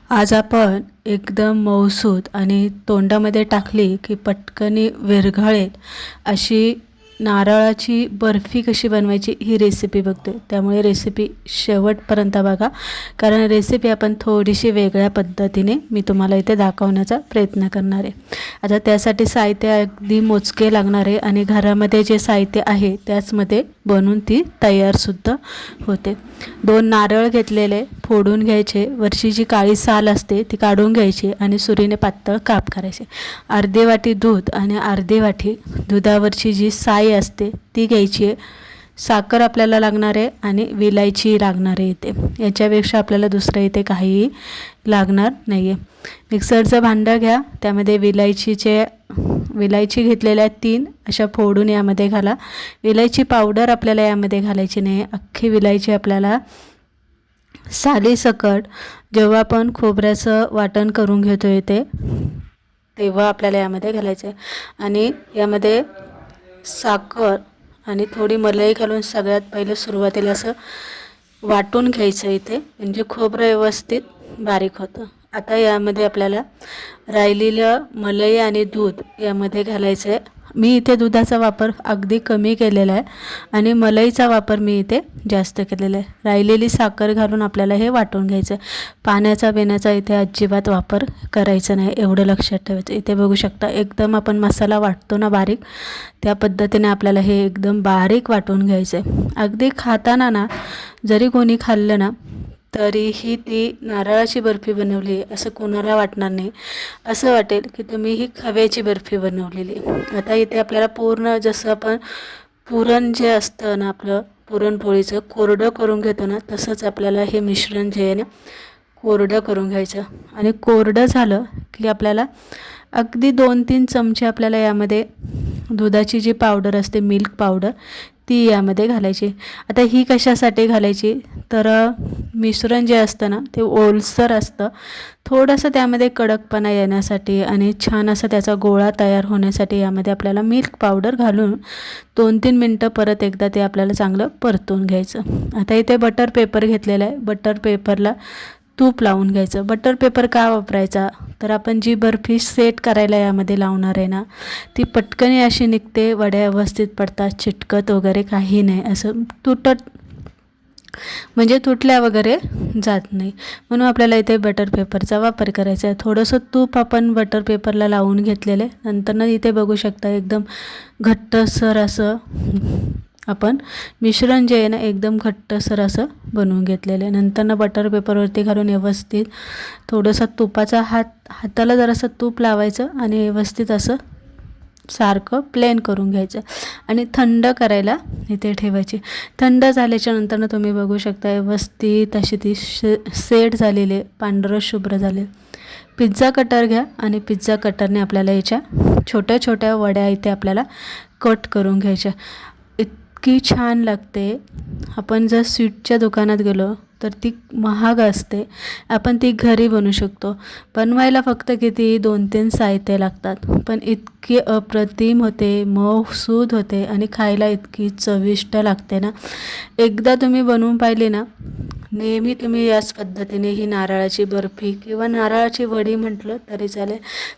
आज आपण एकदम मऊसूत आणि तोंडामध्ये टाकली की पटकनी विरघळेल अशी नारळाची बर्फी कशी बनवायची ही रेसिपी बघते. त्यामुळे रेसिपी शेवटपर्यंत बघा, कारण रेसिपी आपण थोडीशी वेगळ्या पद्धतीने मी तुम्हाला इथे दाखवण्याचा प्रयत्न करणार आहे. आता त्यासाठी साहित्य अगदी मोजके लागणार आहे आणि घरामध्ये जे साहित्य आहे त्याचमध्ये बनवून ती तयारसुद्धा होते. 2 नारळ घेतलेले फोडून घ्यायचे, वरची जी काळी साल असते ती काढून घ्यायची आणि सुरीने पातळ काप करायचे. अर्धी वाटी दूध आणि अर्धी वाटी दुधावरची जी साय असते ती घ्यायची आहे. साखर आपल्याला लागणार आहे आणि विलायची लागणार आहे इथे. याच्यापेक्षा आपल्याला दुसरं इथे काहीही लागणार नाही आहे. मिक्सरचं भांडं घ्या, त्यामध्ये विलायची घेतलेल्या 3 अशा फोडून यामध्ये घाला. विलायची पावडर आपल्याला यामध्ये घालायची नाही, अख्खी विलायची आपल्याला सालीसकट जेव्हा आपण खोबऱ्याचं वाटण करून घेतो इथे तेव्हा आपल्याला यामध्ये घालायचं आहे. आणि यामध्ये साखर आणि थोडी मलाई घालून सगळ्यात पहिलं सुरुवातीला असं वाटून घ्यायचं इथे, म्हणजे खोबरं व्यवस्थित बारीक होतं. आता यामध्ये आपल्याला राहिलेलं मलाई आणि दूध यामध्ये घालायचं आहे. मी इथे दुधाचा वापर अगदी कमी केलेला आहे आणि मलाईचा वापर मी इथे जास्त केलेला आहे. राहिलेली साखर घालून आपल्याला हे वाटून घ्यायचं आहे. पाण्याचा इथे अजिबात वापर करायचा नाही, एवढं लक्षात ठेवायचं. इथे बघू शकता एकदम आपण मसाला वाटतो ना बारीक, त्या पद्धतीने आपल्याला हे एकदम बारीक वाटून घ्यायचं आहे. अगदी खाताना ना जरी कोणी खाल्लं ना तरीही ती नारळाची बर्फी बनवली असं कोणाला वाटणार नाही. असं वाटेल की तुम्ही ही खव्याची बर्फी बनवलेली. आता इथे आपल्याला पूर्ण जसं आपण पुरण जे असतं ना आपलं पुरणपोळीचं कोरडं करून घेतो ना, तसंच आपल्याला हे मिश्रण जे आहे ना कोरडं करून घ्यायचं. आणि कोरडं झालं की आपल्याला अगदी 2-3 चमचे आपल्याला यामध्ये दुधाची जी पावडर असते मिल्क पावडर ती यामध्ये घालायची. आता ही कशासाठी घालायची तर मिश्रण जे असतं ना ते ओलसर असतं, थोडंसं त्यामध्ये कडकपणा येण्यासाठी आणि छान असा त्याचा गोळा तयार होण्यासाठी यामध्ये आपल्याला मिल्क पावडर घालून 2-3 मिनटं परत एकदा ते आपल्याला चांगलं परतून घ्यायचं. आता इथे बटर पेपर घेतलेला आहे. बटर पेपरला तूप लावून घ्यायचं. बटर पेपर का वापरायचा तर आपण जी बर्फी सेट करायला यामध्ये लावणार आहे ना ती पटकनी अशी निघते, वड्या व्यवस्थित पडतात, चिटकत वगैरे काही नाही, असं म्हणजे तुटल्या वगैरे जात नाही. म्हणून आपल्याला इथे बटर पेपरचा वापर करायचा आहे. थोडंसं तूप आपण बटर पेपरला लावून घेतलेले. नंतर इथे बघू शकता एकदम घट्टसर असं आपण मिश्रण जे आहे ना एकदम घट्टसर असं बनवून घेतलेलं आहे. नंतर बटर पेपरवरती घालून व्यवस्थित थोडंसं तुपाचा हाताला जरासं तूप लावायचं आणि व्यवस्थित असं सारखं प्लेन करून घ्यायचं आणि थंड करायला इथे ठेवायची. थंड झाल्याच्या नंतर तुम्ही बघू शकता व्यवस्थित अशी ती सेट झालेली पांढरं शुभ्र झाले. पिझ्झा कटर घ्या आणि पिझ्झा कटरने आपल्याला याच्या छोट्या छोट्या वड्या इथे आपल्याला कट करून घ्यायच्या. इतकी छान लागते. आपण जर स्वीटच्या दुकानात गेलो तर ती महाग असते, आपण ती घरी बनवू शकतो. बनवायला फक्त किती 2-3 साहित्य लागतात, पण इतकी अप्रतिम होते, मऊसूद होते आणि खायला इतकी चविष्ट लागते ना. एकदा तुम्ही बनवून पाहिली ना, नेहमी तुम्ही याच पद्धतीने ही नारळाची बर्फी किंवा नारळाची वडी म्हटलं तरी चालेल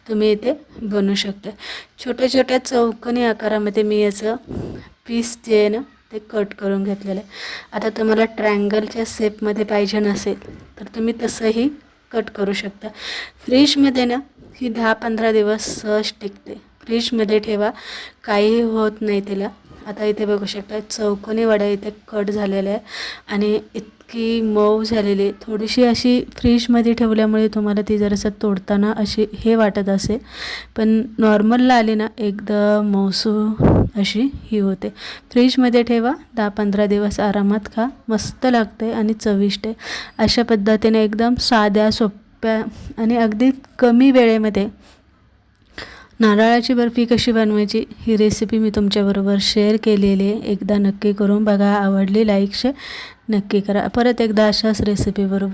तुम्ही इथे बनवू शकता. छोट्या छोट्या चौकोनी आकारामध्ये मी याचं पीस जे आहे ना ते कट करून घेतलेलं आहे. आता तुम्हाला ट्रायंगलच्या शेपमध्ये पाहिजे नसेल तर तुम्ही तसंही कट करू शकता. फ्रीजमध्ये ना ही 10-15 दिवस सहज टिकते. फ्रीजमध्ये ठेवा, काही होत नाही तिला. आता इथे बघू शकता चौकोनी वड्या इथे कट झालेल्या आहे आणि इतकी मऊ झालेली. थोडीशी अशी फ्रीजमध्ये ठेवल्यामुळे तुम्हाला ती जरासं तोडताना अशी हे वाटत असेल, पण नॉर्मलला आली ना एकदम मऊसू अशी ही होते. फ्रीजमध्ये ठेवा, 10-15 दिवस आरामात खा, मस्त लागते आणि चविष्ट आहे. अशा पद्धतीने एकदम साध्या सोप्या आणि अगदी कमी वेळेमध्ये नारळाची बर्फी कशी बनवायची ही रेसिपी मी तुमच्याबरोबर शेअर केलेली आहे. एकदा नक्की करून बघा, आवडली लाईक शेअर नक्की करा. परत एकदा अशाच रेसिपीबरोबर